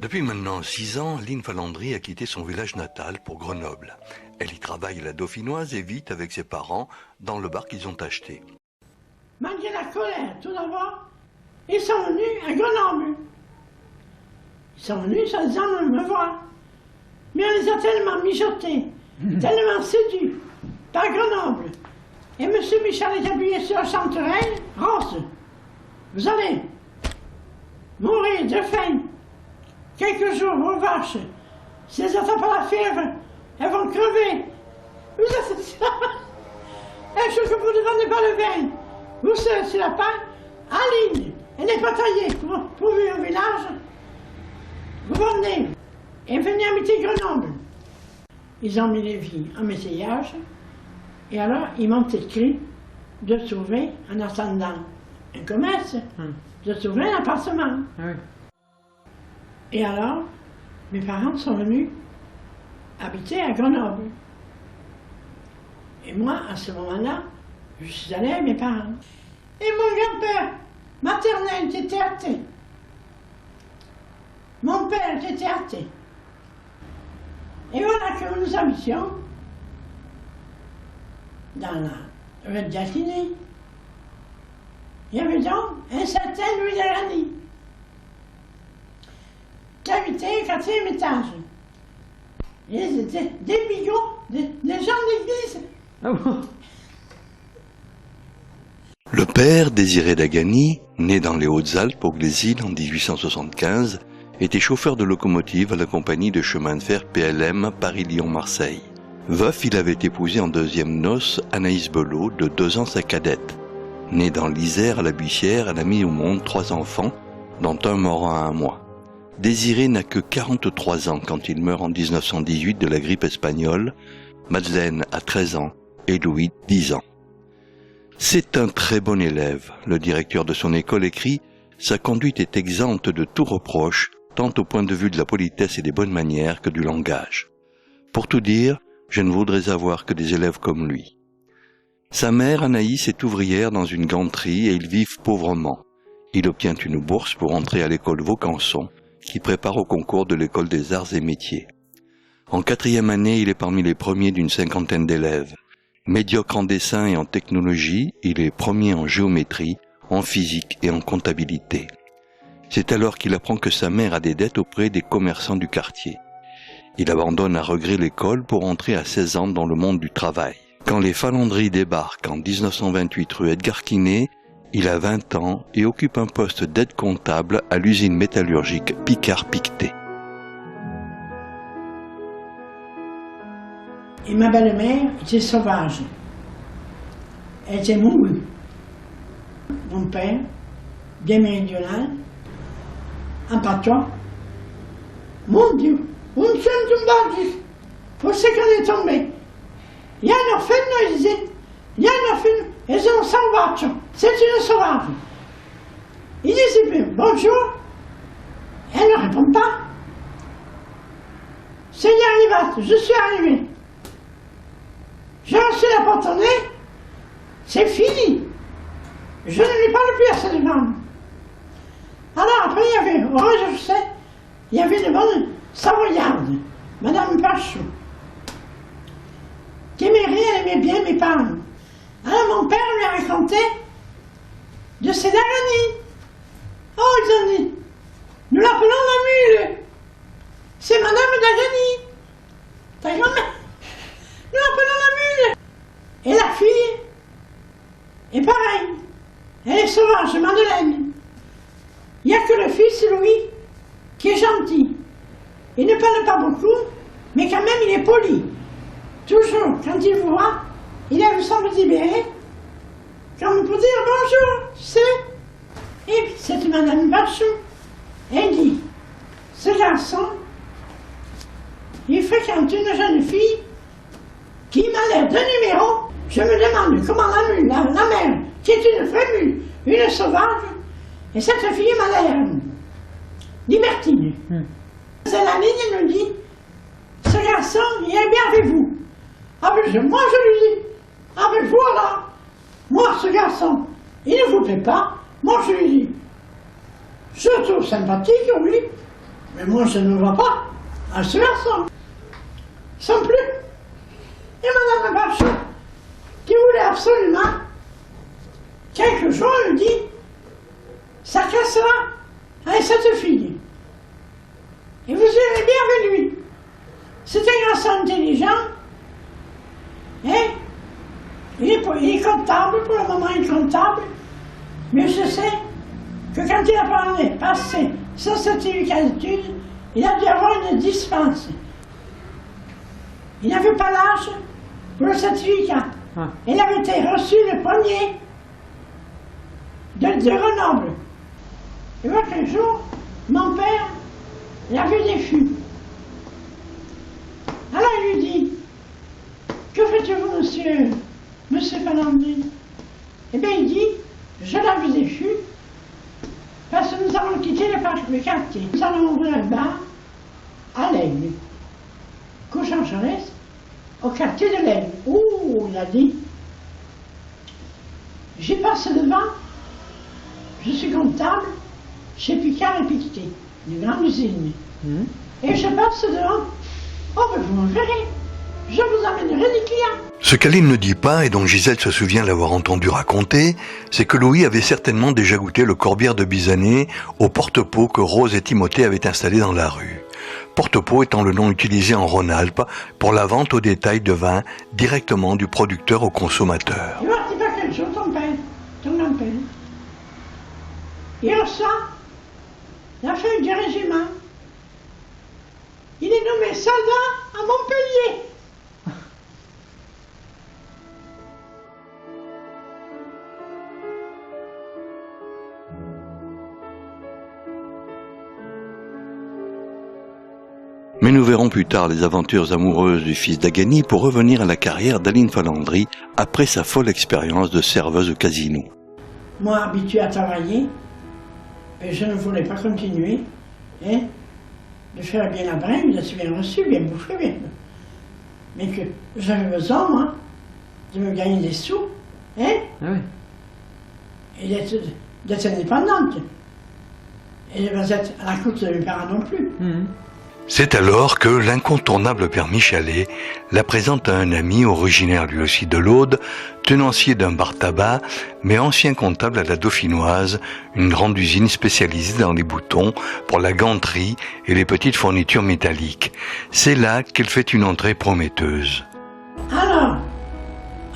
Depuis maintenant 6 ans, Lynn Falandry a quitté son village natal pour Grenoble. Elle y travaille à la Dauphinoise et vit avec ses parents dans le bar qu'ils ont acheté. Malgré la colère, tout d'abord, ils sont venus à Grenoble. Ils sont venus sans disant me voir. Mais on les a tellement mijotés, tellement séduits par Grenoble. Et M. Michel est appuyé sur la chanterelle, Rose, vous allez mourir de faim. Quelques jours, vos vaches, si elles attrapent la fièvre, elles vont crever. Vous êtes ça. Un jour que vous ne vendez pas le vin, vous serez sur la paille, à ligne, elle n'est pas taillée pour vivre au village. Vous venez et venez habiter Grenoble. Ils ont mis les vies en métayage, et alors ils m'ont écrit de trouver, en attendant un commerce, de trouver un appartement. Oui. Et alors, mes parents sont venus habiter à Grenoble. Et moi, à ce moment-là, je suis allée avec mes parents. Et mon grand-père maternel était athée. Mon père était athée. Et voilà que nous habitions dans la rue de Gatineau. Il y avait donc un certain Louis Delany qui habitait au 4e étage. Ils étaient des bigots, des gens d'église. Ah bon? Le père, Désiré Dagany, né dans les Hautes-Alpes au Glésil en 1875, était chauffeur de locomotive à la compagnie de chemin de fer PLM Paris-Lyon-Marseille. Veuf, il avait épousé en deuxième noces Anaïs Belot, de 2 ans sa cadette. Née dans l'Isère à la Buissière, elle a mis au monde 3 enfants, dont un mort à 1 mois. Désiré n'a que 43 ans quand il meurt en 1918 de la grippe espagnole, Madeleine a 13 ans et Louis 10 ans. C'est un très bon élève. Le directeur de son école écrit « Sa conduite est exempte de tout reproche, tant au point de vue de la politesse et des bonnes manières que du langage. Pour tout dire, je ne voudrais avoir que des élèves comme lui. » Sa mère, Anaïs, est ouvrière dans une ganterie et ils vivent pauvrement. Il obtient une bourse pour entrer à l'école Vaucanson, qui prépare au concours de l'école des arts et métiers. En 4e année, il est parmi les premiers d'une 50aine d'élèves. Médiocre en dessin et en technologie, il est premier en géométrie, en physique et en comptabilité. C'est alors qu'il apprend que sa mère a des dettes auprès des commerçants du quartier. Il abandonne à regret l'école pour entrer à 16 ans dans le monde du travail. Quand les Falandry débarquent en 1928 rue Edgar Quinet, il a 20 ans et occupe un poste d'aide comptable à l'usine métallurgique Picard-Pictet. Et ma belle-mère était sauvage. Elle était mourue. Mon père, bien méridional, en patois. Mon Dieu, on ne s'en tombe pour ce qu'on est tombé. Il y a un orphelin, il disait. Il y a un orphelin, elles ont 100 voitures. C'est une sauvage. Il disait bonjour. Elle ne répond pas. C'est y arrivé, je suis arrivé. J'ai reçu la porte au nez, c'est fini. Je ne lui parle plus à cette femme. Alors après, il y avait, au rez-de-chaussée, il y avait une bonne savoyarde, Madame Pachou, qui aimait rien, elle aimait bien mes parents. Alors mon père lui a raconté de ses Dagany. Oh, ils ont dit, nous l'appelons la mule. C'est Madame Dagany. Ta grand-mère. Nous l'appelons la mule. Et la fille est pareille. Elle est sauvage, Madeleine. Il n'y a que le fils, Louis, qui est gentil. Il ne parle pas beaucoup, mais quand même il est poli. Toujours, quand il vous voit, il a le son petit béret, comme pour dire bonjour, tu sais. Et puis c'est Madame Bachou. Elle dit, ce garçon, il fréquente une jeune fille qui m'a l'air d'un numéro. Je me demande comment la mule, la mère, qui est une vraie mule, une sauvage, et cette fille m'a l'air libertine. C'est la ligne, elle me dit, ce garçon, il est bien avec vous. Ah ben moi je lui dis, ah ben voilà, moi ce garçon, il ne vous plaît pas, moi je lui dis, je le trouve sympathique, oui, Mais moi, je ne vois pas à ce garçon. Sans plus. Et Madame Bachot, qui voulait absolument, quelques jours, elle dit, ça cassera avec cette fille. Et vous irez bien avec lui. C'est un garçon intelligent. Et il est comptable, pour le moment il est comptable. Mais je sais que quand il a passé son certificat d'études, il a dû avoir une dispense. Il n'avait pas l'âge pour le certificat. Ah. Il avait été reçu le premier de Grenoble. Et voilà qu'un jour, mon père l'avait déchu. Alors il lui dit, que faites-vous, monsieur Palandry? Eh bien il dit, je l'avais déchu parce que nous avons quitté le quartier. Nous allons ouvrir un bar à l'Aigle, Couchant-Chalès, au quartier de l'Aigle. Ouh, il a dit, j'y passe devant, je suis comptable chez Picard et Piqueté, une grande usine. Et je passe devant, oh ben vous me verrez, je vous amènerai des clients. Ce qu'Aline ne dit pas, et dont Gisèle se souvient l'avoir entendu raconter, c'est que Louis avait certainement déjà goûté le corbière de Bizanet au porte-pot que Rose et Timothée avaient installé dans la rue. Porte-pot étant le nom utilisé en Rhône-Alpes pour la vente au détail de vin directement du producteur au consommateur. Tu vois, c'est pas quelque chose, ton grand-père. Il reçoit la feuille du régiment. Il est nommé soldat à Montpellier. Mais nous verrons plus tard les aventures amoureuses du fils d'Agani pour revenir à la carrière d'Aline Falandry après sa folle expérience de serveuse au casino. Moi, habituée à travailler, et je ne voulais pas continuer, hein, de faire bien la bringue, d'être bien reçu, bien bouffé, bien. Mais que j'avais besoin, moi, de me gagner des sous, hein, ah oui. Et d'être indépendante. Et de ne pas être à la course de mes parents non plus. C'est alors que l'incontournable père Michalet la présente à un ami originaire lui aussi de l'Aude, tenancier d'un bar tabac, mais ancien comptable à la Dauphinoise, une grande usine spécialisée dans les boutons pour la ganterie et les petites fournitures métalliques. C'est là qu'elle fait une entrée prometteuse. Alors,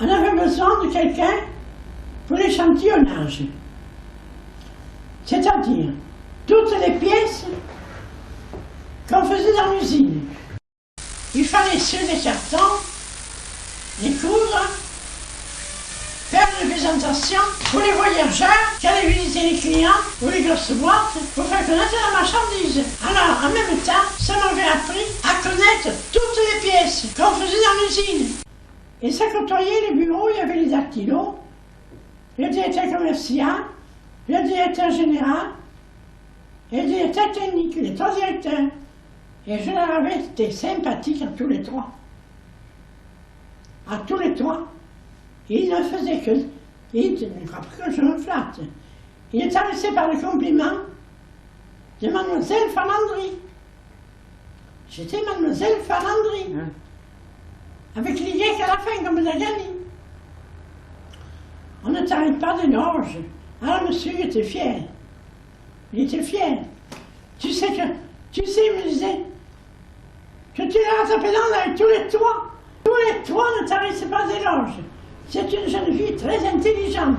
on avait besoin de quelqu'un pour l'échantillonnage. C'est-à-dire, toutes les pièces qu'on faisait dans l'usine. Il fallait suer les cartons, les coudre, faire une présentation pour les voyageurs qui allaient visiter les clients ou les grosses boîtes pour faire connaître la marchandise. Alors, en même temps, ça m'avait appris à connaître toutes les pièces qu'on faisait dans l'usine. Et ça côtoyait les bureaux, il y avait les dactylos, le directeur commercial, le directeur général et le directeur technique, les trois directeurs. Et je leur avais été sympathique à tous les trois. À tous les trois. Il ne faisait que... Il ne croit pas que je me flatte. Il est intéressé par le compliment de Mademoiselle Falandry. J'étais Mademoiselle Falandry. Avec les Y à la fin, comme Zagani. On ne t'arrête pas des loges. Alors monsieur était fier. Il était fier. Tu sais, il me disait, que tu l'as rattrapé avec tous les toits. Tous les toits ne tarissent pas des loges. C'est une jeune fille très intelligente.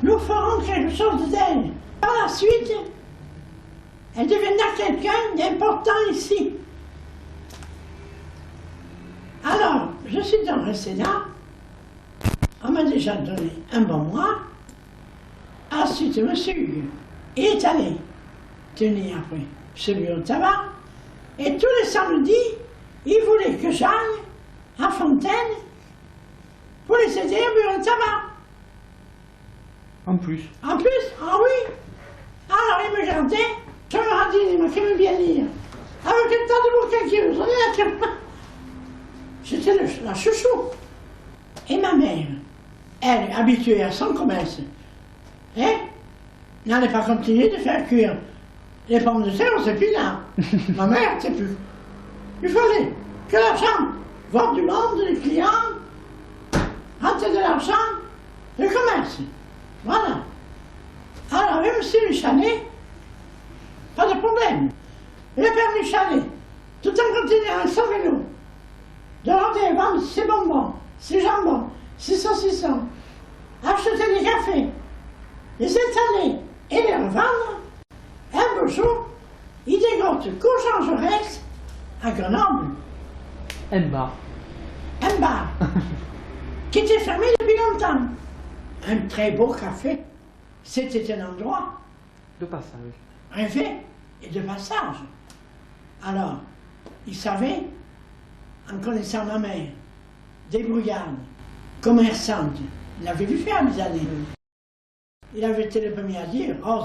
Nous ferons quelque chose d'elle. Par la suite, elle deviendra quelqu'un d'important ici. Alors, je suis donc restée là. On m'a déjà donné un bon mois. Ensuite, monsieur Hugues, il est allé tenir après ce bureau de tabac. Et tous les samedis, il voulait que j'aille à Fontaine pour les aider au bureau de tabac. En plus? En plus? Ah oui. Alors il me gardait, je me radine, il m'a fait bien lire. Avec un tas de bouquins qui me donnaient la. J'étais la chouchou. Et ma mère, elle, habituée à son commerce, n'allait pas continuer de faire cuire Les pommes de terre, c'est plus là. Ma mère, c'est plus. Il fallait que l'argent, voir du monde, les clients, rentrer de l'argent, le commerce. Voilà. Alors, avec M. Chalet, pas de problème. Le père Chalet, tout en continuant avec son vélo, de rentrer vendre ses bonbons, ses jambons, ses saucissons, acheter des cafés, les installer et les revendre. Un beau jour, il dégote Jean Jaurès à Grenoble. Un bar. Un bar qui était fermé depuis longtemps. Un très beau café. C'était un endroit De passage. rêvé et de passage. Alors, il savait, en connaissant ma mère, débrouillarde, commerçante, il l'avait vu faire des années. Il avait été le premier à dire, « Oh,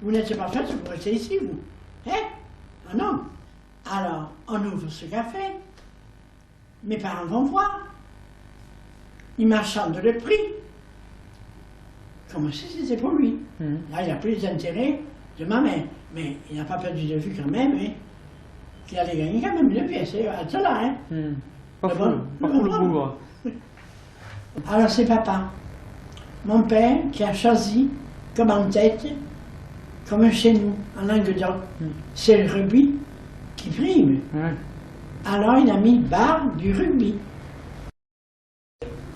vous n'êtes pas faite pour rester ici, vous. » Hein? Ah non. Alors, on ouvre ce café. Mes parents vont voir. Ils marchandent le prix. Comme si c'était pour lui. Là, il a pris les intérêts de ma mère. Mais il n'a pas perdu de vue quand même, hein, qu'il allait gagner quand même une pièce, à cela, hein. Pas Le fou, bon, pas le fou le bon. bougre. Alors c'est papa, mon père, qui a choisi comme en tête, comme chez nous, en Languedoc, c'est le rugby qui prime. Ouais. Alors il a mis bar du rugby.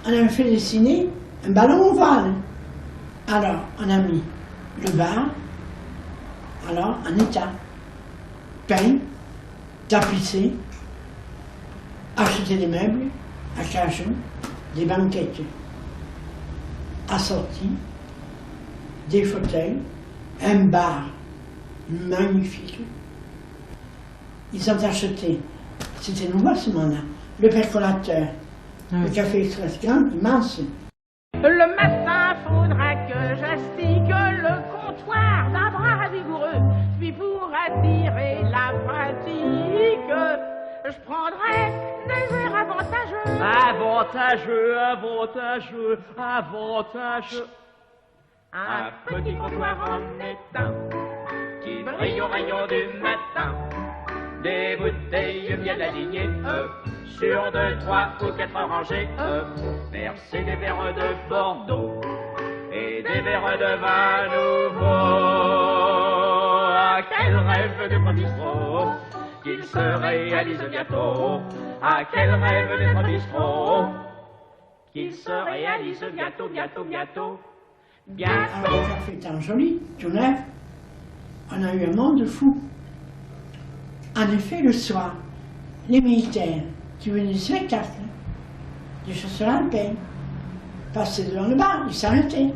On avait fait dessiner un ballon ovale. Alors on a mis le bar, alors en état, peint, tapissé, acheter des meubles à cajou, des banquettes assorties, des fauteuils, un bar magnifique. Ils ont acheté, c'était nouveau à ce moment-là, le percolateur, le café express grand, immense. Le matin, faudra que j'astique le comptoir d'un bras vigoureux. Puis pour attirer la pratique, je prendrai des airs avantageux. Avantageux, avantageux, avantageux. Un petit comptoir en étain Qui brille au rayon du matin. Des bouteilles bien alignées, sur 2, 3 ou 4 rangées, verser des verres de Bordeaux et des verres de vin nouveau. Ah, quel rêve de bistrot qu'il se réalise bientôt. Ah, quel rêve d'être bistrot qu'il se réalise bientôt, bientôt, bientôt, bientôt. Alors le café étant joli, tout neuf, on a eu un monde fou. En effet, le soir, les militaires qui venaient du spectacle, des chasseurs alpins, passaient devant le bar, ils s'arrêtaient.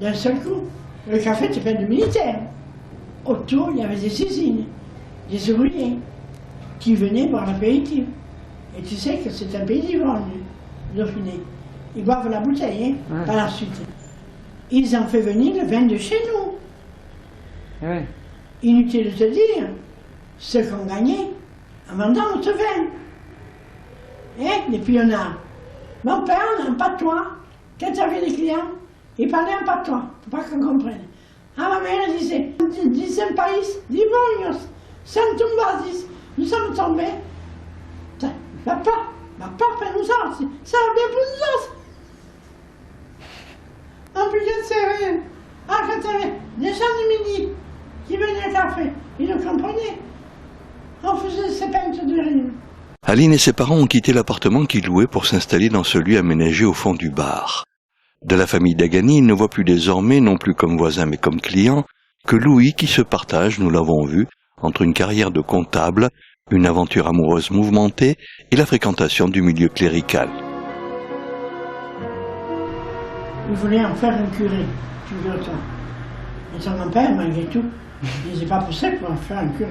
D'un seul coup, le café était plein de militaires. Autour, il y avait des usines, des ouvriers, qui venaient boire l'apéritif. Et tu sais que c'est un pays d'ivrogne, le Dauphiné. Ils boivent la bouteille, hein, par la suite. Ils ont fait venir le vin de chez nous. Ouais. Inutile de te dire ce qu'on gagnait en vendant notre vin. Hein, les pionnards. Mon père, en patois, quand il avait des clients, il parlait en patois, pour pas qu'on comprenne. Ah, ma mère disait, disait un pays, d'Ivognos, Santum Basis, nous sommes tombés. Va pas faire nous autres, ça va bien pour nous autres. En plus, je ne sais rien. Ah, quand il y avait des gens du midi qui venaient au café, ils nous comprenaient. On faisait ces peintes de rire. Aline et ses parents ont quitté l'appartement qu'ils louaient pour s'installer dans celui aménagé au fond du bar. De la famille Dagani, ils ne voient plus désormais, non plus comme voisins mais comme clients, que Louis qui se partage, nous l'avons vu, entre une carrière de comptable, une aventure amoureuse mouvementée et la fréquentation du milieu clérical. Il voulait en faire un curé, figure-toi. Et son grand-père, malgré tout, il n'était pas poussé pour en faire un curé.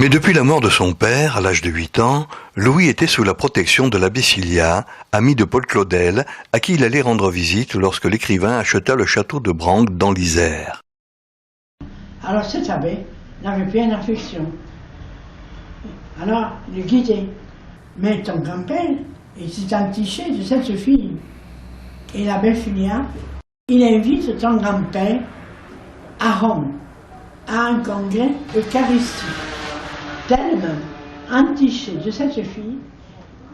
Mais depuis la mort de son père, à l'âge de 8 ans, Louis était sous la protection de l'abbé Cilia, ami de Paul Claudel, à qui il allait rendre visite lorsque l'écrivain acheta le château de Branque dans l'Isère. Alors cet abbé n'avait plus une affection. Alors, il le guidait. Mais ton grand-père, il s'est entiché de cette fille. Et l'abbé Cilia, il invite ton grand-père à Rome à un congrès eucharistique. Tellement entiché de cette fille,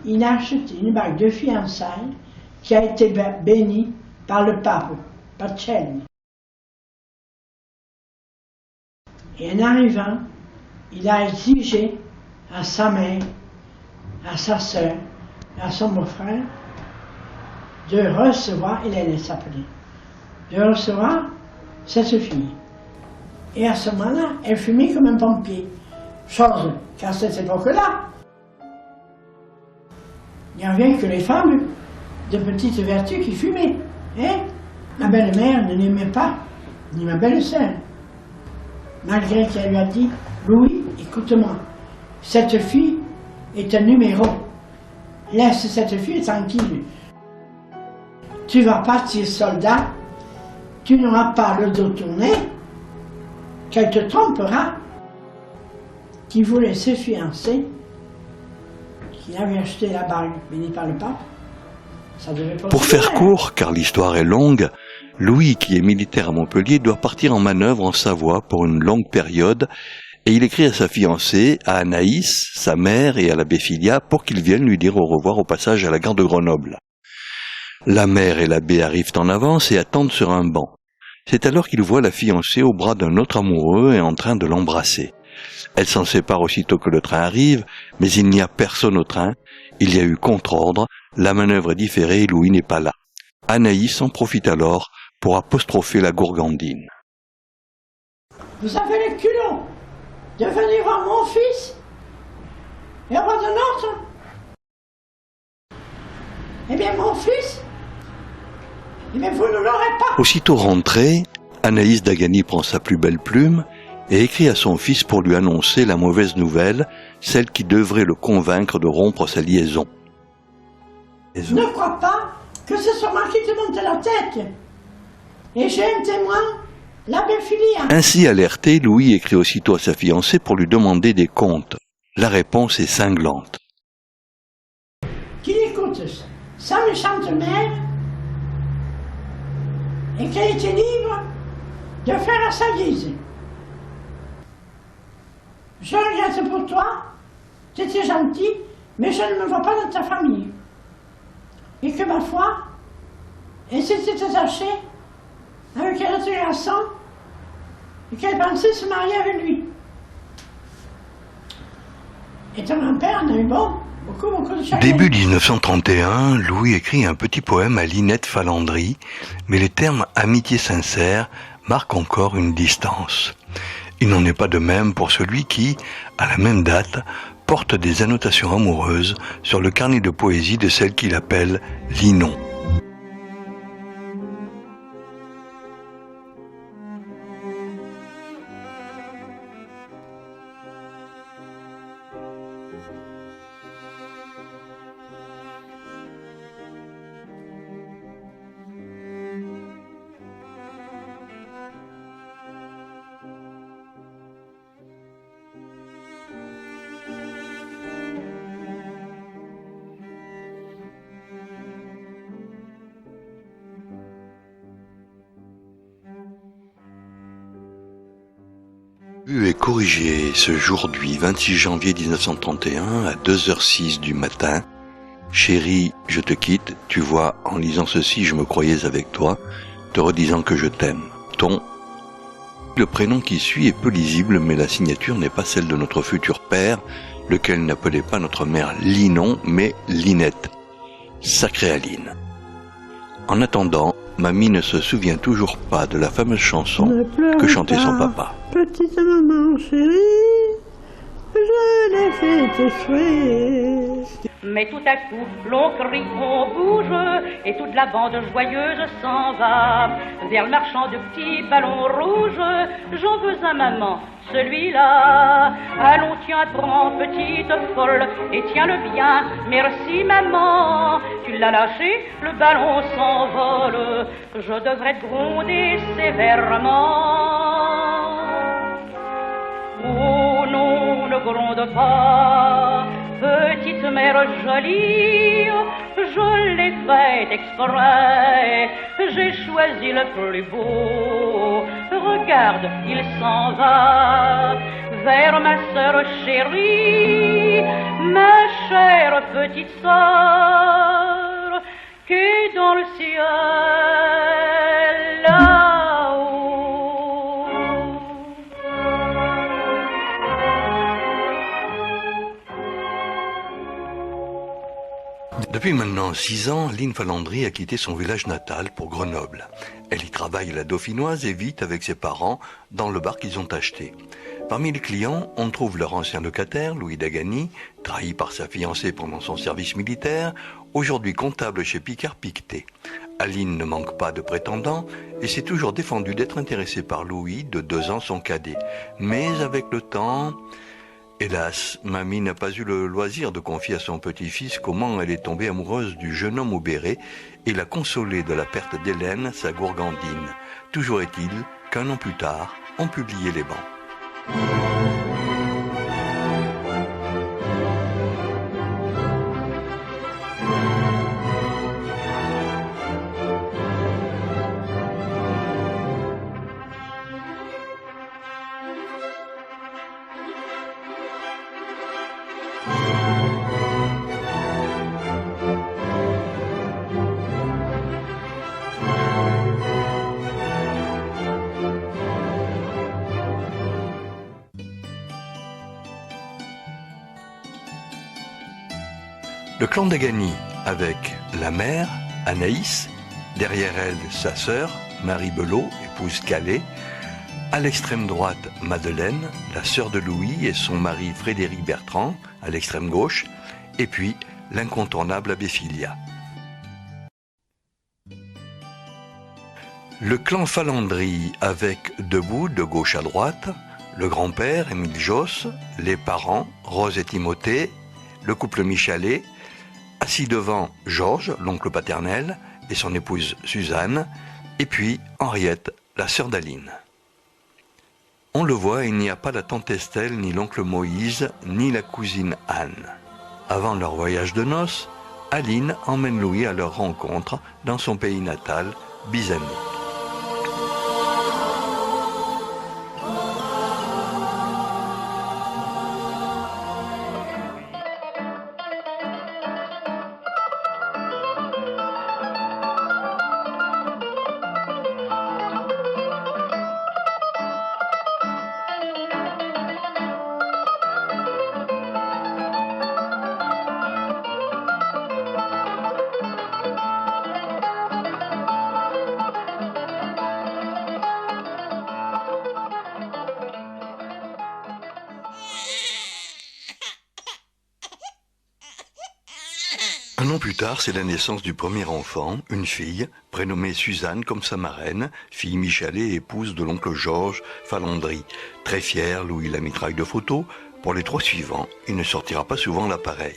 il a acheté une bague de fiançailles qui a été bénie par le pape Pacelli. Et en arrivant, il a exigé à sa mère, à sa sœur, à son beau-frère, de recevoir, Hélène s'appelait, de recevoir cette fille. Et à ce moment-là, elle fumait comme un pompier. Chose qu'à cette époque-là, il n'y avait que les femmes de petite vertu qui fumaient. Hein? Ma belle-mère ne l'aimait pas, ni ma belle-sœur. Malgré qu'elle lui a dit, Louis, écoute-moi, cette fille est un numéro. Laisse cette fille tranquille. Tu vas partir soldat, tu n'auras pas le dos tourné, qu'elle te trompera. Qui voulait se fiancer, qui avait acheté la bague bénie par le pape, ça devait pas. Pour faire court, car l'histoire est longue, Louis, qui est militaire à Montpellier, doit partir en manœuvre en Savoie pour une longue période, et il écrit à sa fiancée, à Anaïs, sa mère, et à l'abbé Filia, pour qu'ils viennent lui dire au revoir au passage à la gare de Grenoble. La mère et l'abbé arrivent en avance et attendent sur un banc. C'est alors qu'il voit la fiancée au bras d'un autre amoureux et en train de l'embrasser. Elle s'en sépare aussitôt que le train arrive, mais il n'y a personne au train, il y a eu contre-ordre, la manœuvre est différée et Louis n'est pas là. Anaïs en profite alors pour apostropher la gourgandine. Vous avez le culot de venir voir mon fils et avoir de l'autre. Eh bien mon fils, eh bien vous ne l'aurez pas. Aussitôt rentrée, Anaïs Dagani prend sa plus belle plume et écrit à son fils pour lui annoncer la mauvaise nouvelle, celle qui devrait le convaincre de rompre sa liaison. Ne crois pas que ce soit moi qui te monte la tête. Et j'ai un témoin, l'abbé Filia. Ainsi alerté, Louis écrit aussitôt à sa fiancée pour lui demander des comptes. La réponse est cinglante. Qu'il écoute sa méchante mère et qu'elle était libre de faire à sa guise. Je regrette pour toi, tu étais gentil, mais je ne me vois pas dans ta famille. Et que ma foi, elle s'était attachée avec un autre garçon et qu'elle pensait se marier avec lui. Et ton grand-père en a eu beaucoup de chagrin. Début 1931, Louis écrit un petit poème à Linette Falandry, mais les termes « amitié sincère » marquent encore une distance. Il n'en est pas de même pour celui qui, à la même date, porte des annotations amoureuses sur le carnet de poésie de celle qu'il appelle Linon. Vu et corrigé ce jour-là, 26 janvier 1931, à 2h06 du matin. Chérie, je te quitte, tu vois, en lisant ceci, je me croyais avec toi, te redisant que je t'aime. Ton. Le prénom qui suit est peu lisible, mais la signature n'est pas celle de notre futur père, lequel n'appelait pas notre mère Linon, mais Linette. Sacrée Aline. En attendant, mamie ne se souvient toujours pas de la fameuse chanson que chantait son papa. Petite maman chérie, je l'ai fait échouer. Mais tout à coup, l'on crie, on bouge, et toute la bande joyeuse s'en va vers le marchand de petits ballons rouges. J'en veux un, maman, celui-là. Allons, tiens, prends, petite folle, et tiens-le bien. Merci, maman. Tu l'as lâché, le ballon s'envole. Je devrais te gronder sévèrement. Oh non, ne gronde pas, petite mère jolie, je l'ai fait exprès, j'ai choisi le plus beau. regarde, il s'en va vers ma sœur chérie, ma chère petite sœur, qui est dans le ciel là-haut. Depuis maintenant 6 ans, Lynn Falandry a quitté son village natal pour Grenoble. Elle y travaille à la Dauphinoise et vit avec ses parents dans le bar qu'ils ont acheté. Parmi les clients, on trouve leur ancien locataire, Louis Dagany, trahi par sa fiancée pendant son service militaire, aujourd'hui comptable chez Picard Pictet. Aline ne manque pas de prétendants et s'est toujours défendue d'être intéressée par Louis, de 2 ans son cadet. Mais avec le temps... Hélas, mamie n'a pas eu le loisir de confier à son petit-fils comment elle est tombée amoureuse du jeune homme au béret et l'a consolé de la perte d'Hélène, sa gourgandine. Toujours est-il qu'un an plus tard, on publiait les bancs. Le clan Dagany, avec la mère, Anaïs, derrière elle sa sœur, Marie Belot, épouse Calais, à l'extrême droite, Madeleine, la sœur de Louis et son mari Frédéric Bertrand, à l'extrême gauche, et puis l'incontournable Abbé Filia. Le clan Falandry, avec debout de gauche à droite, le grand-père, Émile Josse, les parents, Rose et Timothée, le couple Michalet, assis devant Georges, l'oncle paternel, et son épouse Suzanne, et puis Henriette, la sœur d'Aline. On le voit, il n'y a pas la tante Estelle, ni l'oncle Moïse, ni la cousine Anne. Avant leur voyage de noces, Aline emmène Louis à leur rencontre dans son pays natal, Bizanée. Un an plus tard, c'est la naissance du premier enfant, une fille, prénommée Suzanne comme sa marraine, fille Michalet et épouse de l'oncle Georges Falandry. Très fier, Louis la mitraille de photos. Pour les 3 suivants, il ne sortira pas souvent l'appareil.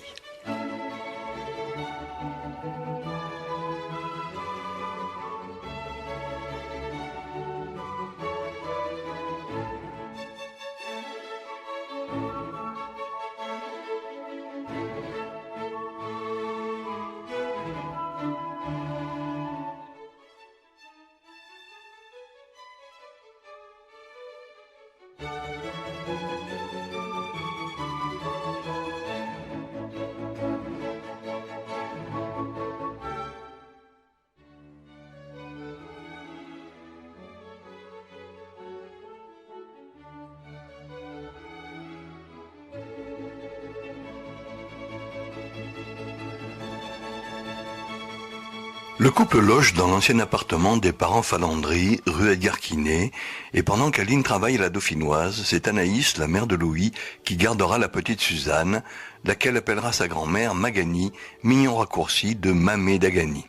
Le couple loge dans l'ancien appartement des parents Falandry, rue Edgar Quinet, et pendant qu'Aline travaille à la Dauphinoise, c'est Anaïs, la mère de Louis, qui gardera la petite Suzanne, laquelle appellera sa grand-mère Magany, mignon raccourci de Mamé Dagany.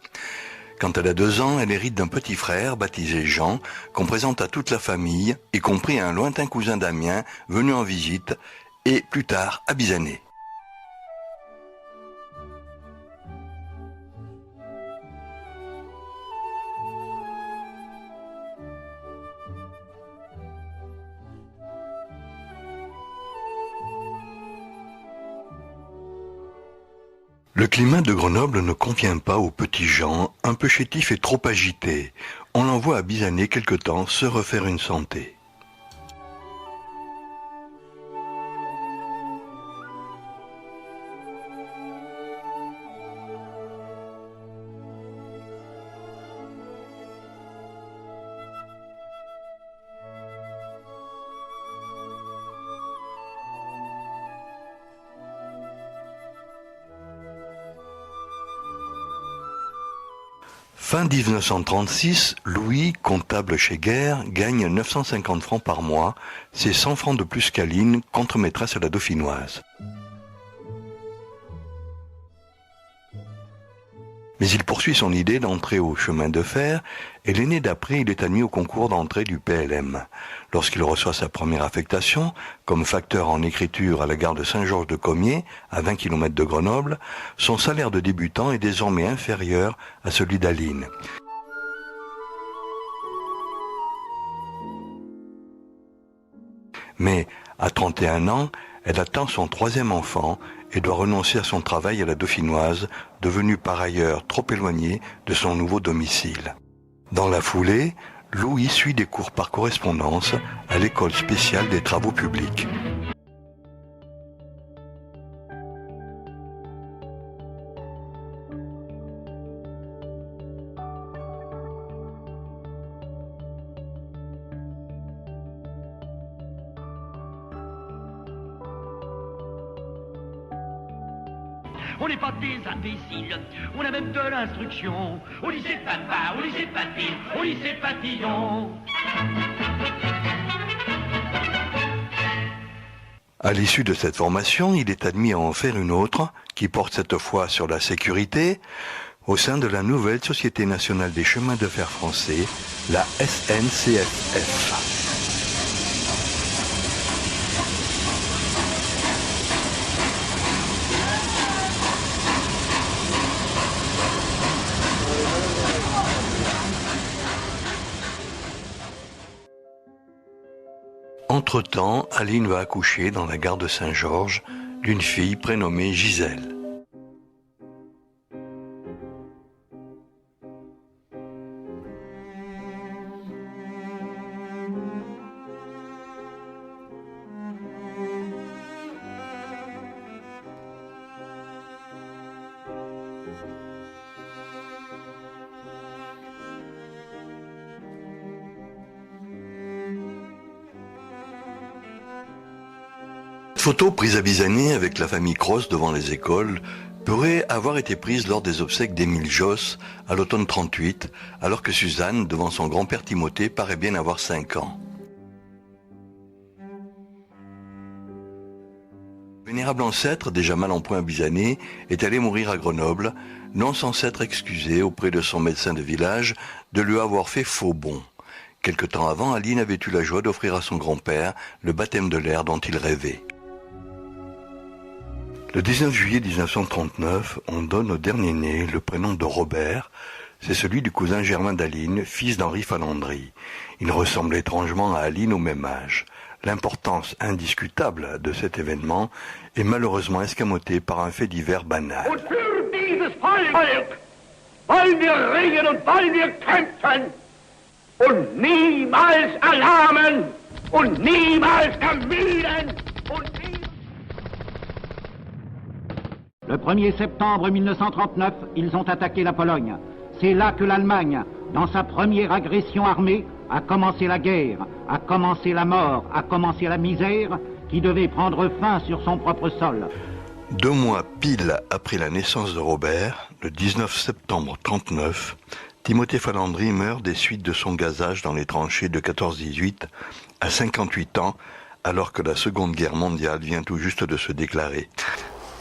Quand elle a 2 ans, elle hérite d'un petit frère, baptisé Jean, qu'on présente à toute la famille, y compris à un lointain cousin d'Amiens, venu en visite, et plus tard à Bizanée. Le climat de Grenoble ne convient pas aux petits gens, un peu chétifs et trop agités. On l'envoie à Bizané quelque temps se refaire une santé. Fin 1936, Louis, comptable chez Guerre, gagne 950 francs par mois, c'est 100 francs de plus qu'Aline, contre-maîtresse à la Dauphinoise. Mais il poursuit son idée d'entrer au chemin de fer et l'année d'après, il est admis au concours d'entrée du PLM. Lorsqu'il reçoit sa première affectation, comme facteur en écriture à la gare de Saint-Georges-de-Comiers, à 20 km de Grenoble, son salaire de débutant est désormais inférieur à celui d'Aline. Mais, à 31 ans, elle attend son troisième enfant et doit renoncer à son travail à la Dauphinoise, devenue par ailleurs trop éloignée de son nouveau domicile. Dans la foulée, Louis suit des cours par correspondance à l'école spéciale des travaux publics. On n'est pas des imbéciles, on a même de l'instruction. Au lycée de papa, au lycée de papy, au lycée de papillon. À l'issue de cette formation, il est admis à en faire une autre, qui porte cette fois sur la sécurité, au sein de la nouvelle Société nationale des chemins de fer français, la SNCFF. Entre-temps, Aline va accoucher dans la gare de Saint-Georges d'une fille prénommée Gisèle. Photo prise à Bizané avec la famille Cross devant les écoles pourrait avoir été prise lors des obsèques d'Émile Josse à l'automne 38, alors que Suzanne, devant son grand-père Timothée, paraît bien avoir 5 ans. Vénérable ancêtre, déjà mal en point à Bizané, est allé mourir à Grenoble, non sans s'être excusé auprès de son médecin de village de lui avoir fait faux bond. Quelque temps avant, Aline avait eu la joie d'offrir à son grand-père le baptême de l'air dont il rêvait. Le 19 juillet 1939, on donne au dernier-né le prénom de Robert. C'est celui du cousin germain d'Aline, fils d'Henri Falandry. Il ressemble étrangement à Aline au même âge. L'importance indiscutable de cet événement est malheureusement escamotée par un fait divers banal. Und für dieses Volk wollen wir ringen und wollen wir kämpfen und niemals erlahmen und niemals ermüden und Le 1er septembre 1939, ils ont attaqué la Pologne. C'est là que l'Allemagne, dans sa première agression armée, a commencé la guerre, a commencé la mort, a commencé la misère qui devait prendre fin sur son propre sol. 2 mois pile après la naissance de Robert, le 19 septembre 1939, Timothée Falandry meurt des suites de son gazage dans les tranchées de 14-18 à 58 ans, alors que la Seconde Guerre mondiale vient tout juste de se déclarer.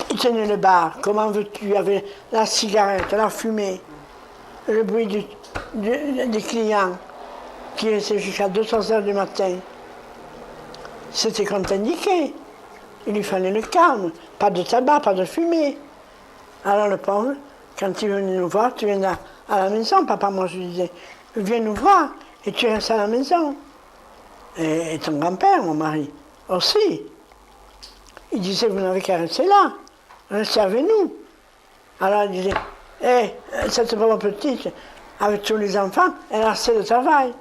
Il tenait le bar, comment veux-tu, avec la cigarette, la fumée, le bruit des clients qui restaient jusqu'à 200 heures du matin. C'était contre-indiqué. Il lui fallait le calme, pas de tabac, pas de fumée. Alors le pauvre, quand il venait nous voir, tu viens à la maison, papa, moi je lui disais, viens nous voir et tu restes à la maison. Et ton grand-père, mon mari, aussi. Il disait, vous n'avez qu'à rester là, restez avec nous. Alors elle disait, hé, cette pauvre petite, avec tous les enfants, elle a assez de travail.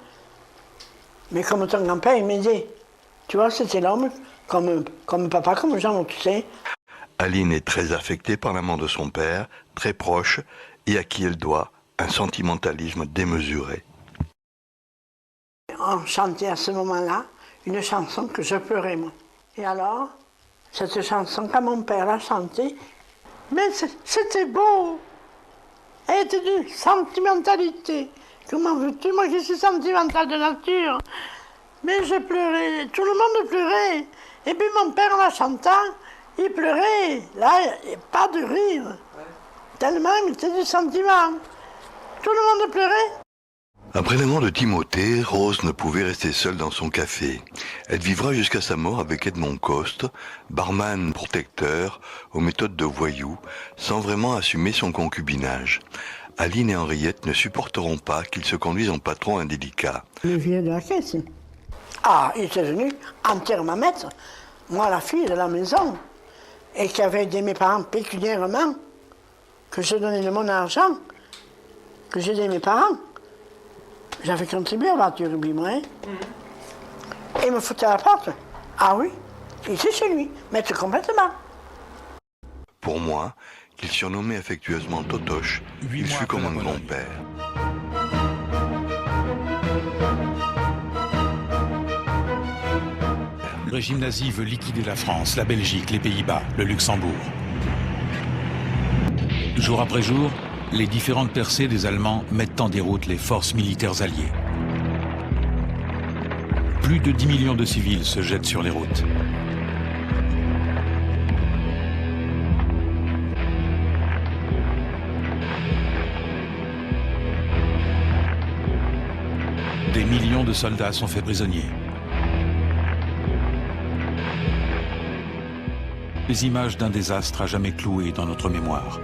Mais comme ton grand-père, il me dit, tu vois, c'était l'homme, comme papa, comme Jean, tu sais. Aline est très affectée par l'amant de son père, très proche, et à qui elle doit un sentimentalisme démesuré. On chantait à ce moment-là une chanson que je pleurais, moi. Et alors, cette chanson, quand mon père l'a chantée, mais c'était beau. Elle était d'une sentimentalité. Comment veux-tu, moi qui suis sentimentale de nature. Mais je pleurais, tout le monde pleurait. Et puis mon père, en la chantant, il pleurait. Là, pas de rire. Tellement il était du sentiment. Tout le monde pleurait. Après la mort de Timothée, Rose ne pouvait rester seule dans son café. Elle vivra jusqu'à sa mort avec Edmond Coste, barman protecteur, aux méthodes de voyou, sans vraiment assumer son concubinage. Aline et Henriette ne supporteront pas qu'il se conduise en patron indélicat. Le vieux de la caisse. Ah, il était venu entièrement maître. Moi, la fille de la maison, et qui avait aidé mes parents pécuniairement, que je donnais de mon argent, que j'ai aidé mes parents. J'avais contribué à voiture, moi. Hein. Et il me foutait à la porte. Ah oui, il était chez lui, maître complètement. Pour moi, qu'il surnommait affectueusement Totoche, il fut comme un grand-père. Le régime nazi veut liquider la France, la Belgique, les Pays-Bas, le Luxembourg. Jour après jour, les différentes percées des Allemands mettent en déroute les forces militaires alliées. Plus de 10 millions de civils se jettent sur les routes. Des millions de soldats sont faits prisonniers. Les images d'un désastre à jamais cloué dans notre mémoire.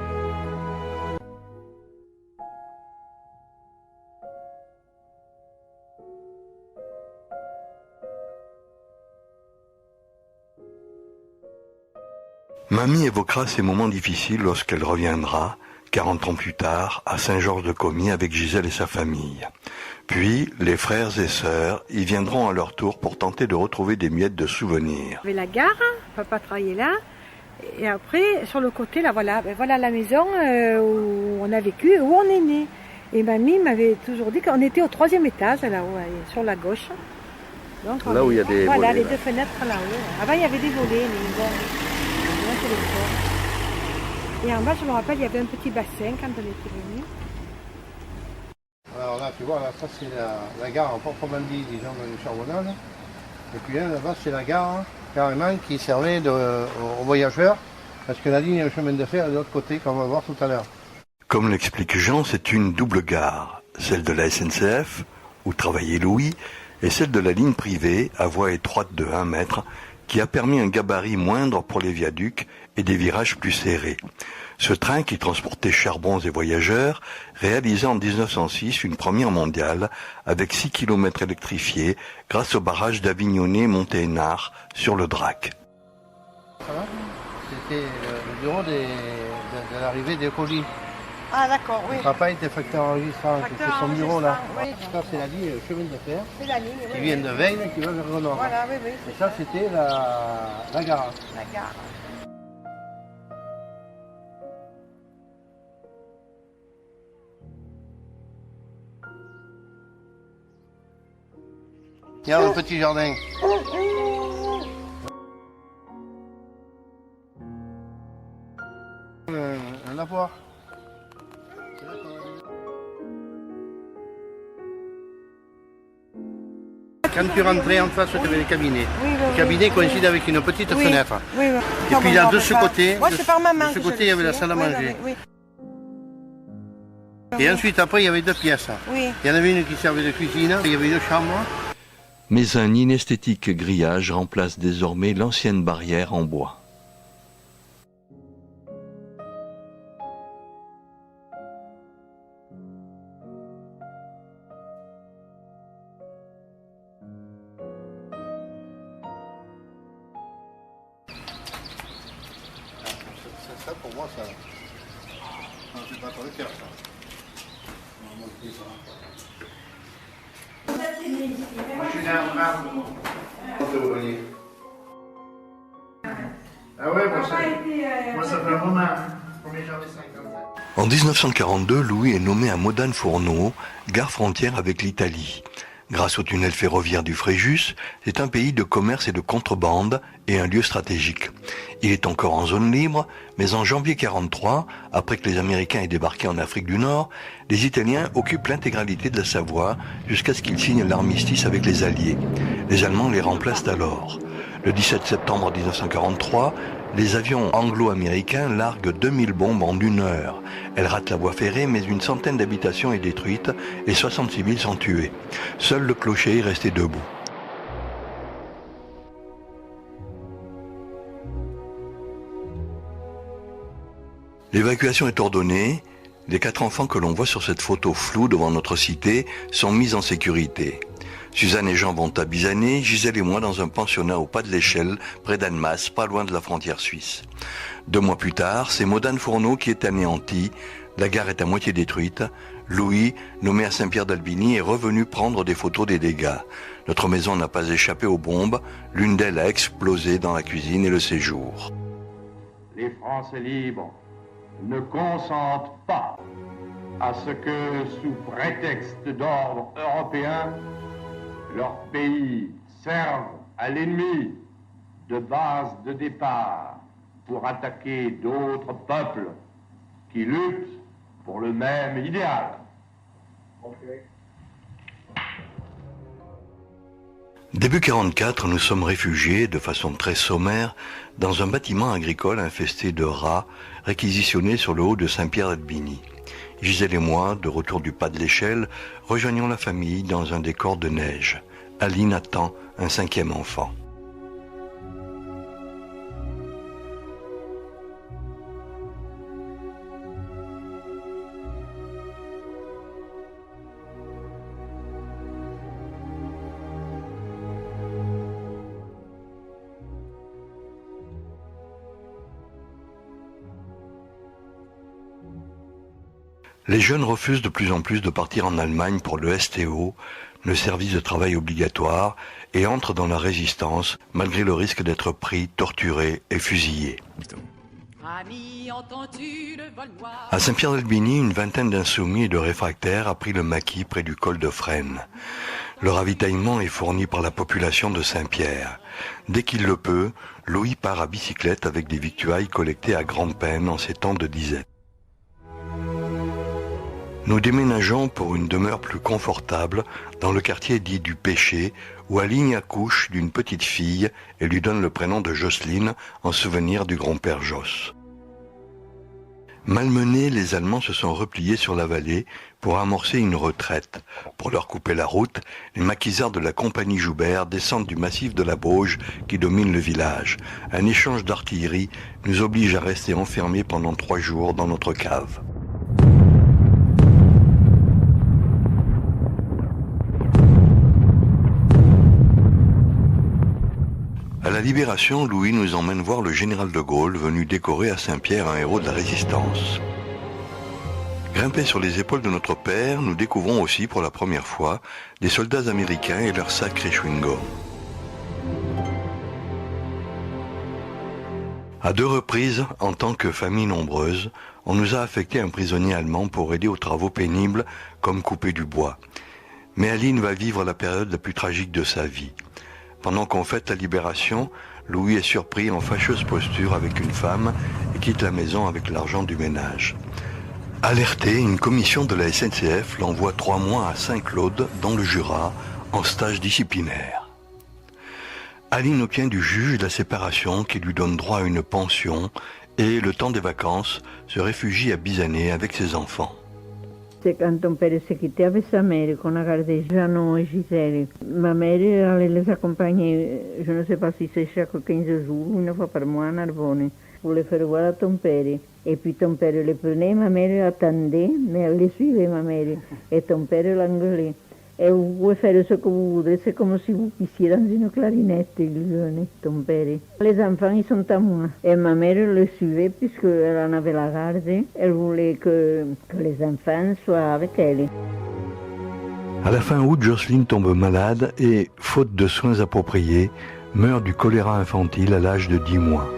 Mamie évoquera ces moments difficiles lorsqu'elle reviendra, 40 ans plus tard, à Saint-Georges-de-Comy avec Gisèle et sa famille. Puis, les frères et sœurs y viendront à leur tour pour tenter de retrouver des miettes de souvenirs. Il y avait la gare, papa travaillait là, et après, sur le côté, là, voilà la maison où on a vécu, où on est né. Et mamie m'avait toujours dit qu'on était au 3e étage, là-haut, sur la gauche. Donc, là où il y a des volets. Voilà, les 2 fenêtres là-haut. Avant, il y avait des volets, mais bon. Et en bas, je me rappelle, il y avait un petit bassin quand on était venus. Alors là, tu vois, là, ça c'est la gare proprement dit, disons, de Charbonnel. Et puis là-bas, c'est la gare, carrément, qui servait aux voyageurs, parce que la ligne de chemin de fer est de l'autre côté, comme on va voir tout à l'heure. Comme l'explique Jean, c'est une double gare, celle de la SNCF, où travaillait Louis, et celle de la ligne privée, à voie étroite de 1 mètre, qui a permis un gabarit moindre pour les viaducs et des virages plus serrés. Ce train, qui transportait charbons et voyageurs, réalisa en 1906 une première mondiale avec 6 km électrifiés grâce au barrage d'Avignonnet-Montéenard sur le Drac. C'était le bureau de l'arrivée des colis. Ah d'accord, oui. Papa était facteur enregistrant, c'était son bureau là. Oui. Ça c'est la ligne chemin de fer. C'est la ligne, qui vient de Veynes et qui va vers Grenoble. Voilà, oui, oui. Et ça c'était la gare. La gare. Il y a un petit jardin. Un lavoir. Quand tu rentrais en face, tu avais les cabinets. Le cabinet coïncide avec une petite fenêtre. Oui, oui. Et puis là, de ce côté, Moi, c'est par maman de ce que côté, je il y avait la le sais. salle à manger. Oui. Et ensuite, après, il y avait 2 pièces. Oui. Il y en avait une qui servait de cuisine, il y avait 2 chambres. Mais un inesthétique grillage remplace désormais l'ancienne barrière en bois. Ça, pour moi, Non, c'est pas trop le cœur, ça. On va monter ça. Moi, je suis dans le marbre. Ah ouais, moi ça fait un moment. Combien j'en ai 50. En 1942, Louis est nommé à Modane-Fourneau, gare frontière avec l'Italie. Grâce au tunnel ferroviaire du Fréjus, c'est un pays de commerce et de contrebande et un lieu stratégique. Il est encore en zone libre, mais en janvier 1943, après que les Américains aient débarqué en Afrique du Nord, les Italiens occupent l'intégralité de la Savoie jusqu'à ce qu'ils signent l'armistice avec les Alliés. Les Allemands les remplacent alors. Le 17 septembre 1943, les avions anglo-américains larguent 2000 bombes en 1 heure. Elles ratent la voie ferrée, mais une centaine d'habitations est détruite et 60 civils sont tués. Seul le clocher est resté debout. L'évacuation est ordonnée. Les 4 enfants que l'on voit sur cette photo floue devant notre cité sont mis en sécurité. Suzanne et Jean vont à Bizané, Gisèle et moi dans un pensionnat au pas de l'échelle, près d'Annemasse, pas loin de la frontière suisse. 2 mois plus tard, c'est Modane-Fourneau qui est anéanti, la gare est à moitié détruite. Louis, nommé à Saint-Pierre-d'Albigny, est revenu prendre des photos des dégâts. Notre maison n'a pas échappé aux bombes, l'une d'elles a explosé dans la cuisine et le séjour. Les Français libres ne consentent pas à ce que, sous prétexte d'ordre européen, leur pays serve à l'ennemi de base de départ pour attaquer d'autres peuples qui luttent pour le même idéal. Début 1944, nous sommes réfugiés de façon très sommaire dans un bâtiment agricole infesté de rats réquisitionnés sur le haut de Saint-Pierre-d'Albigny. Gisèle et moi, de retour du pas de l'échelle, rejoignons la famille dans un décor de neige. Aline attend un 5e enfant. Les jeunes refusent de plus en plus de partir en Allemagne pour le STO, le service de travail obligatoire, et entrent dans la résistance, malgré le risque d'être pris, torturés et fusillés. À Saint-Pierre-d'Albigny, une vingtaine d'insoumis et de réfractaires a pris le maquis près du col de Fresnes. Le ravitaillement est fourni par la population de Saint-Pierre. Dès qu'il le peut, Louis part à bicyclette avec des victuailles collectées à grand-peine en ces temps de disette. Nous déménageons pour une demeure plus confortable dans le quartier dit du Péché, où Aline accouche d'une petite fille et lui donne le prénom de Jocelyne en souvenir du grand-père Josse. Malmenés, les Allemands se sont repliés sur la vallée pour amorcer une retraite. Pour leur couper la route, les maquisards de la compagnie Joubert descendent du massif de la Bauge qui domine le village. Un échange d'artillerie nous oblige à rester enfermés pendant 3 jours dans notre cave. À la Libération, Louis nous emmène voir le général de Gaulle venu décorer à Saint-Pierre un héros de la Résistance. Grimpés sur les épaules de notre père, nous découvrons aussi pour la première fois des soldats américains et leurs sacrés chewing-gum. À 2 reprises, en tant que famille nombreuse, on nous a affecté un prisonnier allemand pour aider aux travaux pénibles comme couper du bois. Mais Aline va vivre la période la plus tragique de sa vie. Pendant qu'on fête la libération, Louis est surpris en fâcheuse posture avec une femme et quitte la maison avec l'argent du ménage. Alerté, une commission de la SNCF l'envoie 3 mois à Saint-Claude, dans le Jura, en stage disciplinaire. Aline obtient du juge la séparation qui lui donne droit à une pension et, le temps des vacances, se réfugie à Bizané avec ses enfants. Quand ton père se quittait avec sa mère, qu'on a gardé Jeannot et Gisèle, ma mère allait les accompagner, je ne sais pas si c'est chaque 15 jours, 1 fois par mois à Narbonne, pour les faire voir à ton père. Et puis ton père les prenait, ma mère attendait, mais elle les suivait, ma mère, et ton père l'engueulait. Et vous pouvez faire ce que vous voudrez, c'est comme si vous pissiez dans une clarinette, il venait, ton père. Les enfants, ils sont à moi. Et ma mère le suivait puisqu'elle en avait la garde. Elle voulait que les enfants soient avec elle. À la fin août, Jocelyne tombe malade et, faute de soins appropriés, meurt du choléra infantile à l'âge de 10 mois.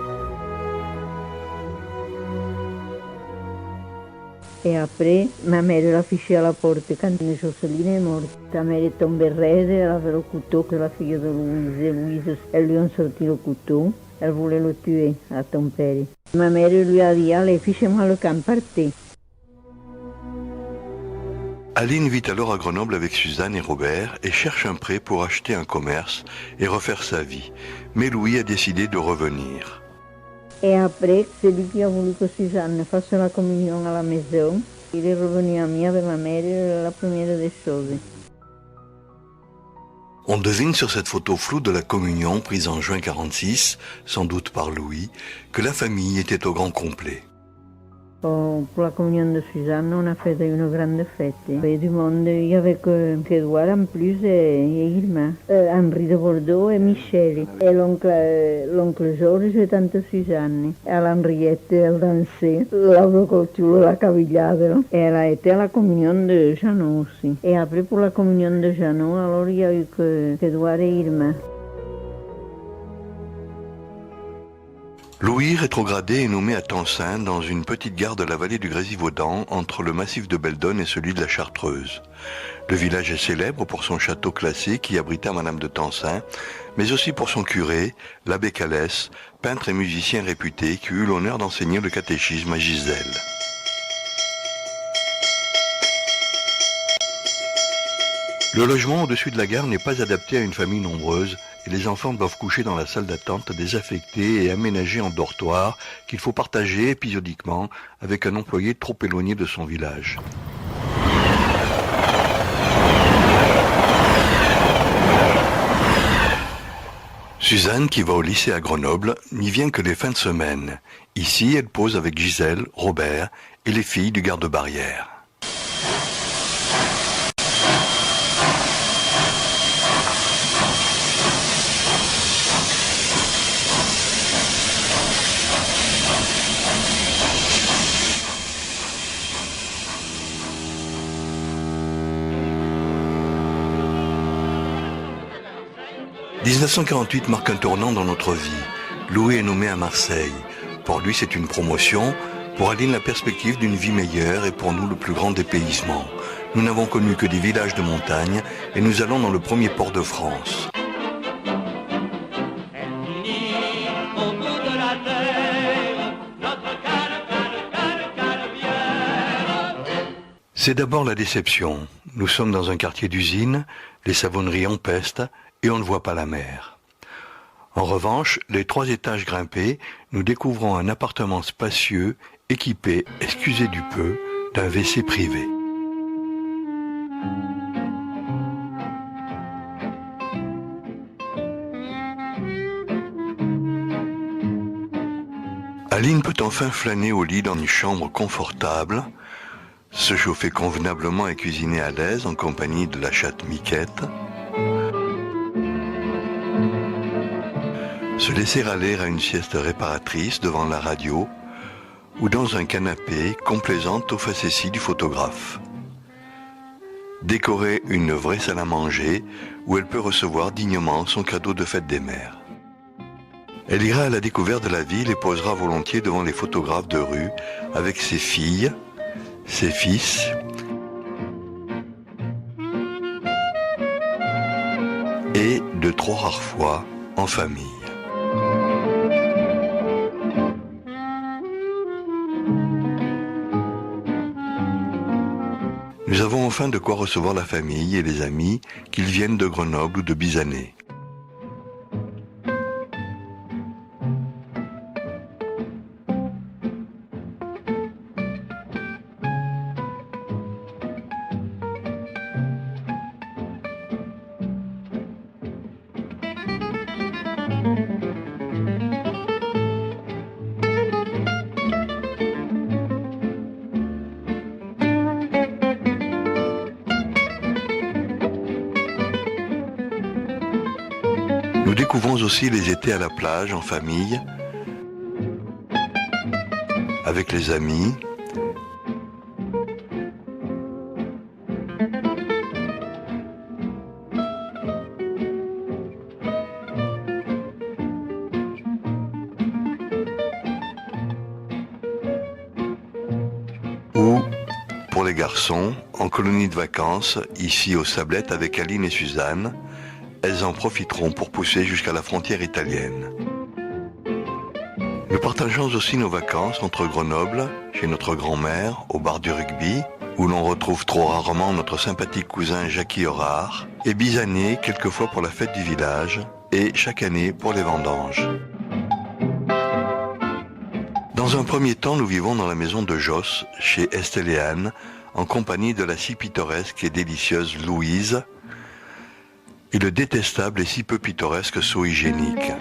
Et après, ma mère l'a fichée à la porte quand Jocelyne est morte. Ta mère est tombée raide, elle avait le couteau que la fille de Louise. Louise, elle lui a sorti le couteau. Elle voulait le tuer à ton père. Ma mère lui a dit, allez, fichez-moi le camp, partez. Aline vit alors à Grenoble avec Suzanne et Robert et cherche un prêt pour acheter un commerce et refaire sa vie. Mais Louis a décidé de revenir. Et après, c'est lui qui a voulu que Suzanne fasse la communion à la maison. Il est revenu à moi avec ma mère, la première des choses. On devine sur cette photo floue de la communion prise en juin 1946, sans doute par Louis, que la famille était au grand complet. Pour la communion de Suzanne, on a fait une grande fête. Et du monde, il y avait qu'Edouard en plus et Irma, Henri de Bordeaux et Michel. Et l'oncle Georges et tante Suzanne. À l'Henriette, elle dansait, l'agriculture, la cavillade. Et elle a été à la communion de Jeannot aussi. Et après, pour la communion de Jeannot, alors il y a eu qu'Edouard et Irma. Louis, rétrogradé, est nommé à Tencin, dans une petite gare de la vallée du Grésivaudan, entre le massif de Beldonne et celui de la Chartreuse. Le village est célèbre pour son château classé qui abrita Madame de Tencin, mais aussi pour son curé, l'abbé Calès, peintre et musicien réputé, qui eut l'honneur d'enseigner le catéchisme à Gisèle. Le logement au-dessus de la gare n'est pas adapté à une famille nombreuse et les enfants doivent coucher dans la salle d'attente désaffectée et aménagée en dortoir qu'il faut partager épisodiquement avec un employé trop éloigné de son village. Suzanne, qui va au lycée à Grenoble, n'y vient que les fins de semaine. Ici, elle pose avec Gisèle, Robert et les filles du garde-barrière. « 1948 marque un tournant dans notre vie. Louis est nommé à Marseille. Pour lui, c'est une promotion. Pour Aline, la perspective d'une vie meilleure et pour nous, le plus grand dépaysement. Nous n'avons connu que des villages de montagne et nous allons dans le premier port de France. C'est d'abord la déception. Nous sommes dans un quartier d'usine, les savonneries empestent et on ne voit pas la mer. En revanche, les 3 étages grimpés, nous découvrons un appartement spacieux, équipé, excusez du peu, d'un WC privé. Aline peut enfin flâner au lit dans une chambre confortable, se chauffer convenablement et cuisiner à l'aise en compagnie de la chatte Miquette, se laisser aller à une sieste réparatrice devant la radio ou dans un canapé complaisante aux facéties du photographe. Décorer une vraie salle à manger où elle peut recevoir dignement son cadeau de fête des mères. Elle ira à la découverte de la ville et posera volontiers devant les photographes de rue avec ses filles, ses fils et, de trop rares fois, en famille. Nous avons enfin de quoi recevoir la famille et les amis, qu'ils viennent de Grenoble ou de Bizané. Nous découvrons aussi les étés à la plage en famille, avec les amis, ou, pour les garçons, en colonie de vacances, ici aux Sablettes avec Aline et Suzanne. Elles en profiteront pour pousser jusqu'à la frontière italienne. Nous partageons aussi nos vacances entre Grenoble, chez notre grand-mère, au bar du rugby, où l'on retrouve trop rarement notre sympathique cousin Jackie Horard, et Bizané quelquefois pour la fête du village, et chaque année pour les vendanges. Dans un premier temps, nous vivons dans la maison de Josse, chez Estelle et Anne, en compagnie de la si pittoresque et délicieuse Louise, et le détestable et si peu pittoresque seau hygiénique.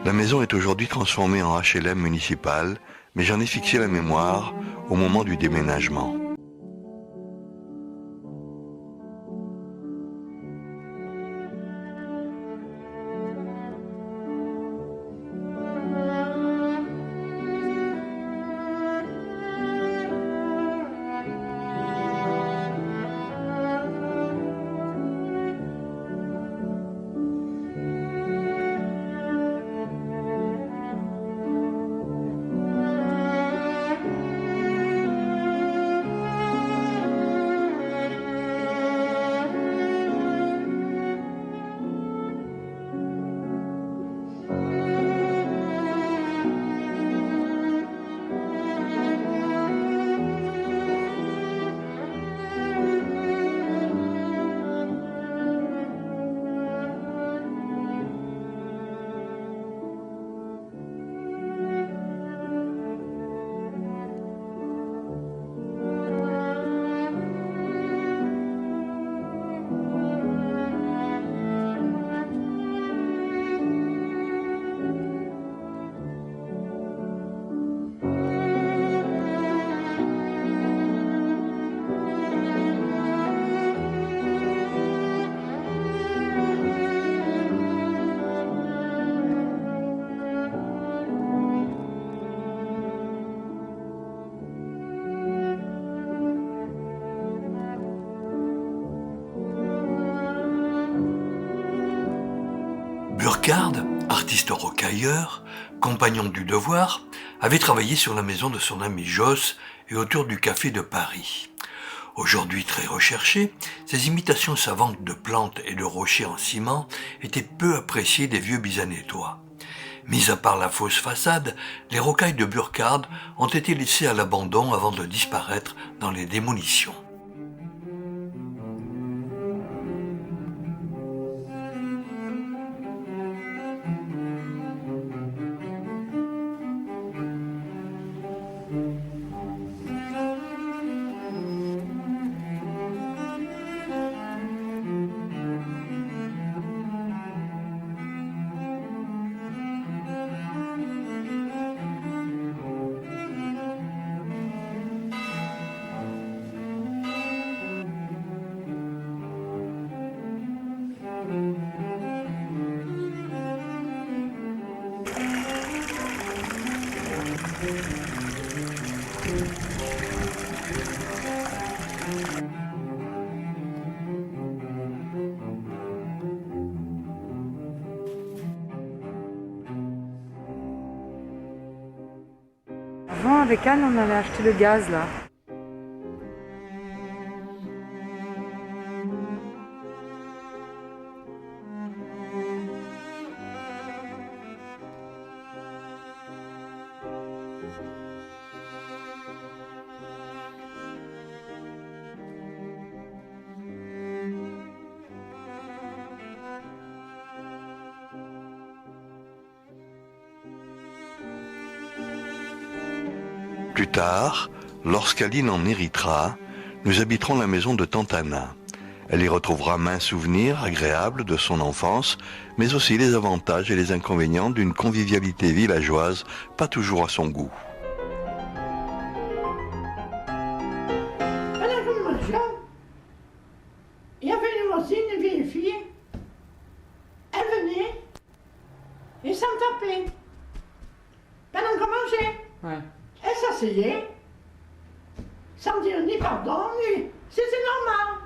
La maison est aujourd'hui transformée en HLM municipal, mais j'en ai fixé la mémoire au moment du déménagement. Burkhard, artiste rocailleur, compagnon du devoir, avait travaillé sur la maison de son ami Josse et autour du café de Paris. Aujourd'hui très recherché, ces imitations savantes de plantes et de rochers en ciment étaient peu appréciées des vieux bizanétois. Mis à part la fausse façade, les rocailles de Burkhard ont été laissées à l'abandon avant de disparaître dans les démolitions. Avant, avec Anne, on allait acheter le gaz, là. Plus tard, lorsqu'Aline en héritera, nous habiterons la maison de Tante Anna. Elle y retrouvera maints souvenirs agréables de son enfance, mais aussi les avantages et les inconvénients d'une convivialité villageoise pas toujours à son goût. Pendant que nous mangeons, il y avait aussi une vieille fille et sans taper. Pendant qu'on mangeait. Ouais. Elle s'asseyait, sans dire ni pardon, ni... C'était normal.